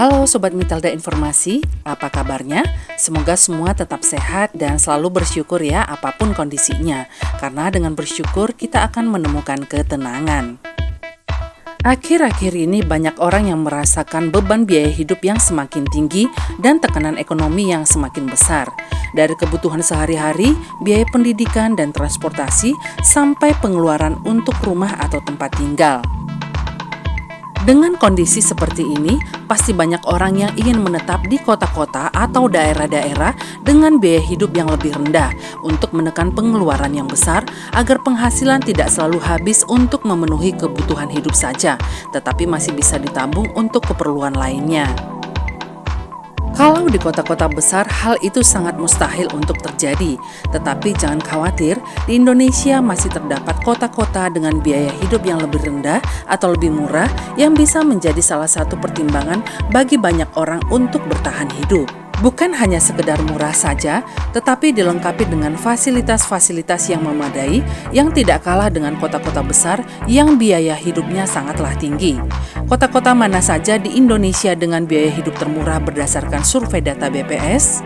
Halo Sobat Mitelda Informasi, apa kabarnya? Semoga semua tetap sehat dan selalu bersyukur ya apapun kondisinya. Karena dengan bersyukur kita akan menemukan ketenangan. Akhir-akhir ini banyak orang yang merasakan beban biaya hidup yang semakin tinggi dan tekanan ekonomi yang semakin besar. Dari kebutuhan sehari-hari, biaya pendidikan dan transportasi, sampai pengeluaran untuk rumah atau tempat tinggal. Dengan kondisi seperti ini, pasti banyak orang yang ingin menetap di kota-kota atau daerah-daerah dengan biaya hidup yang lebih rendah untuk menekan pengeluaran yang besar agar penghasilan tidak selalu habis untuk memenuhi kebutuhan hidup saja, tetapi masih bisa ditabung untuk keperluan lainnya. Kalau di kota-kota besar, hal itu sangat mustahil untuk terjadi. Tetapi jangan khawatir, di Indonesia masih terdapat kota-kota dengan biaya hidup yang lebih rendah atau lebih murah yang bisa menjadi salah satu pertimbangan bagi banyak orang untuk bertahan hidup. Bukan hanya sekedar murah saja, tetapi dilengkapi dengan fasilitas-fasilitas yang memadai yang tidak kalah dengan kota-kota besar yang biaya hidupnya sangatlah tinggi. Kota-kota mana saja di Indonesia dengan biaya hidup termurah berdasarkan survei data BPS?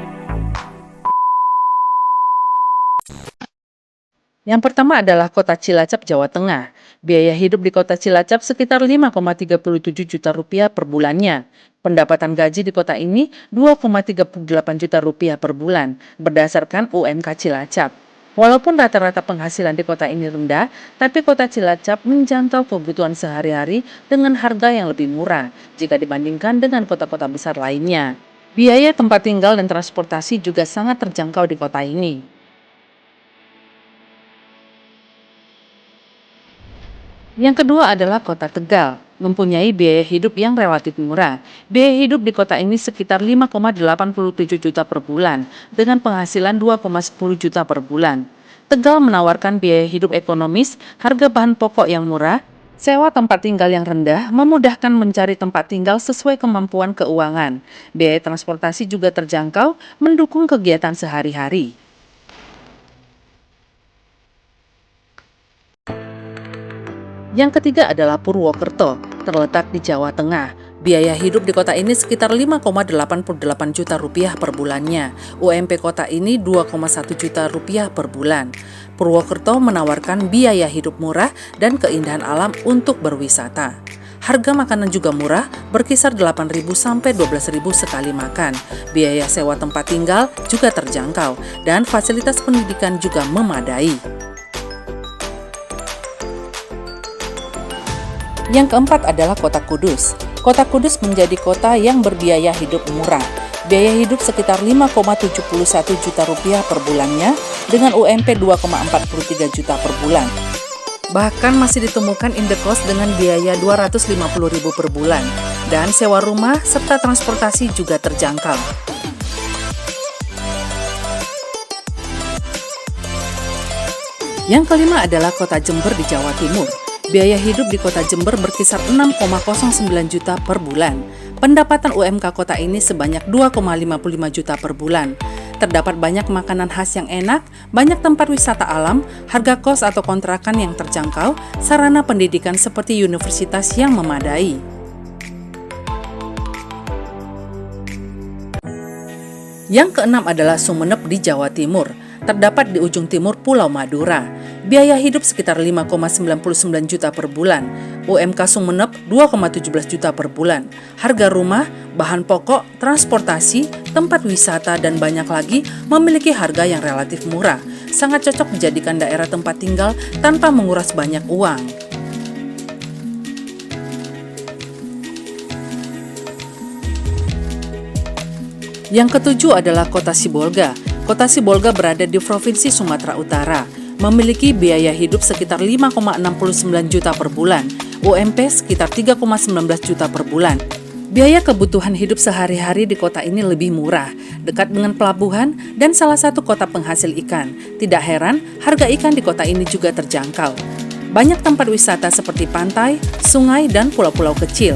Yang pertama adalah Kota Cilacap, Jawa Tengah. Biaya hidup di Kota Cilacap sekitar 5,37 juta rupiah per bulannya. Pendapatan gaji di kota ini 2,38 juta rupiah per bulan, berdasarkan UMK Cilacap. Walaupun rata-rata penghasilan di kota ini rendah, tapi Kota Cilacap menjangkau kebutuhan sehari-hari dengan harga yang lebih murah jika dibandingkan dengan kota-kota besar lainnya. Biaya tempat tinggal dan transportasi juga sangat terjangkau di kota ini. Yang kedua adalah Kota Tegal, mempunyai biaya hidup yang relatif murah. Biaya hidup di kota ini sekitar 5,87 juta per bulan, dengan penghasilan 2,10 juta per bulan. Tegal menawarkan biaya hidup ekonomis, harga bahan pokok yang murah, sewa tempat tinggal yang rendah, memudahkan mencari tempat tinggal sesuai kemampuan keuangan. Biaya transportasi juga terjangkau, mendukung kegiatan sehari-hari. Yang ketiga adalah Purwokerto, terletak di Jawa Tengah. Biaya hidup di kota ini sekitar 5,88 juta rupiah per bulannya. UMP kota ini 2,1 juta rupiah per bulan. Purwokerto menawarkan biaya hidup murah dan keindahan alam untuk berwisata. Harga makanan juga murah, berkisar 8.000 sampai 12.000 sekali makan. Biaya sewa tempat tinggal juga terjangkau dan fasilitas pendidikan juga memadai. Yang keempat adalah Kota Kudus. Kota Kudus menjadi kota yang berbiaya hidup murah. Biaya hidup sekitar 5,71 juta rupiah per bulannya dengan UMP 2,43 juta per bulan. Bahkan masih ditemukan indekos dengan biaya 250.000 per bulan. Dan sewa rumah serta transportasi juga terjangkau. Yang kelima adalah Kota Jember di Jawa Timur. Biaya hidup di kota Jember berkisar 6,09 juta per bulan. Pendapatan UMK kota ini sebanyak 2,55 juta per bulan. Terdapat banyak makanan khas yang enak, banyak tempat wisata alam, harga kos atau kontrakan yang terjangkau, sarana pendidikan seperti universitas yang memadai. Yang keenam adalah Sumeneb di Jawa Timur. Terdapat di ujung timur Pulau Madura. Biaya hidup sekitar 5,99 juta per bulan. UMK Sumeneb 2,17 juta per bulan. Harga rumah, bahan pokok, transportasi, tempat wisata, dan banyak lagi memiliki harga yang relatif murah. Sangat cocok dijadikan daerah tempat tinggal tanpa menguras banyak uang. Yang ketujuh adalah Kota Sibolga. Kota Sibolga berada di Provinsi Sumatera Utara, memiliki biaya hidup sekitar 5,69 juta per bulan, UMP sekitar 3,19 juta per bulan. Biaya kebutuhan hidup sehari-hari di kota ini lebih murah, dekat dengan pelabuhan dan salah satu kota penghasil ikan. Tidak heran, harga ikan di kota ini juga terjangkau. Banyak tempat wisata seperti pantai, sungai, dan pulau-pulau kecil.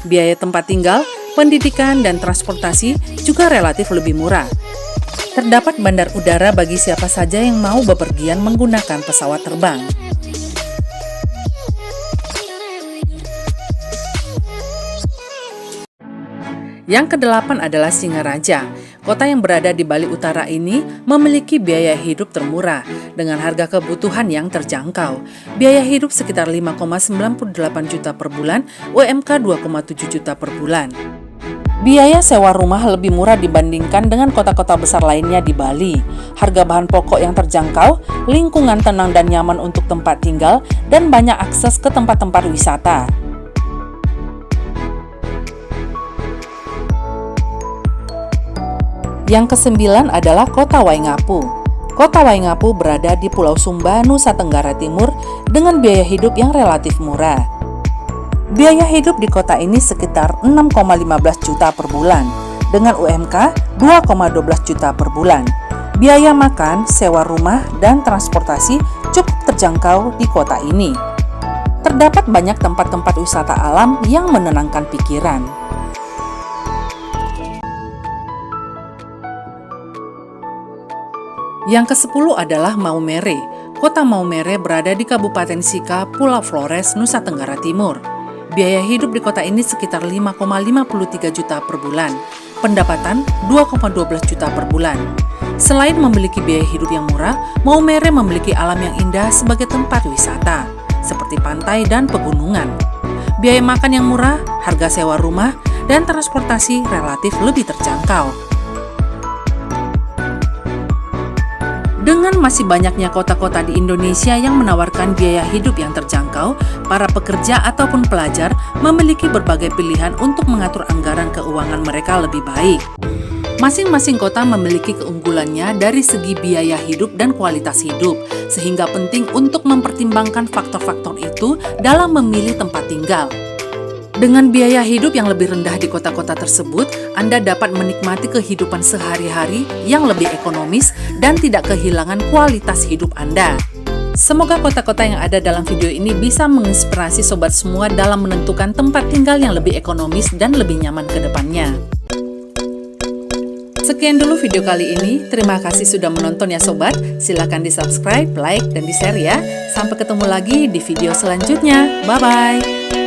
Biaya tempat tinggal, pendidikan, dan transportasi juga relatif lebih murah. Terdapat bandar udara bagi siapa saja yang mau bepergian menggunakan pesawat terbang. Yang kedelapan adalah Singaraja. Kota yang berada di Bali Utara ini memiliki biaya hidup termurah dengan harga kebutuhan yang terjangkau. Biaya hidup sekitar 5,98 juta per bulan, UMK 2,7 juta per bulan. Biaya sewa rumah lebih murah dibandingkan dengan kota-kota besar lainnya di Bali. Harga bahan pokok yang terjangkau, lingkungan tenang dan nyaman untuk tempat tinggal, dan banyak akses ke tempat-tempat wisata. Yang kesembilan adalah Kota Waingapu. Kota Waingapu berada di Pulau Sumba, Nusa Tenggara Timur dengan biaya hidup yang relatif murah. Biaya hidup di kota ini sekitar 6,15 juta per bulan dengan UMK 2,12 juta per bulan. Biaya makan, sewa rumah, dan transportasi cukup terjangkau di kota ini. Terdapat banyak tempat-tempat wisata alam yang menenangkan pikiran. Yang ke-10 adalah Maumere. Kota Maumere berada di Kabupaten Sika, Pulau Flores, Nusa Tenggara Timur. Biaya hidup di kota ini sekitar 5,53 juta per bulan. Pendapatan 2,12 juta per bulan. Selain memiliki biaya hidup yang murah, Maumere memiliki alam yang indah sebagai tempat wisata, seperti pantai dan pegunungan. Biaya makan yang murah, harga sewa rumah, dan transportasi relatif lebih terjangkau. Dengan masih banyaknya kota-kota di Indonesia yang menawarkan biaya hidup yang terjangkau, para pekerja ataupun pelajar memiliki berbagai pilihan untuk mengatur anggaran keuangan mereka lebih baik. Masing-masing kota memiliki keunggulannya dari segi biaya hidup dan kualitas hidup, sehingga penting untuk mempertimbangkan faktor-faktor itu dalam memilih tempat tinggal. Dengan biaya hidup yang lebih rendah di kota-kota tersebut, Anda dapat menikmati kehidupan sehari-hari yang lebih ekonomis dan tidak kehilangan kualitas hidup Anda. Semoga kota-kota yang ada dalam video ini bisa menginspirasi sobat semua dalam menentukan tempat tinggal yang lebih ekonomis dan lebih nyaman ke depannya. Sekian dulu video kali ini. Terima kasih sudah menonton ya sobat. Silakan di-subscribe, like, dan di-share ya. Sampai ketemu lagi di video selanjutnya. Bye-bye.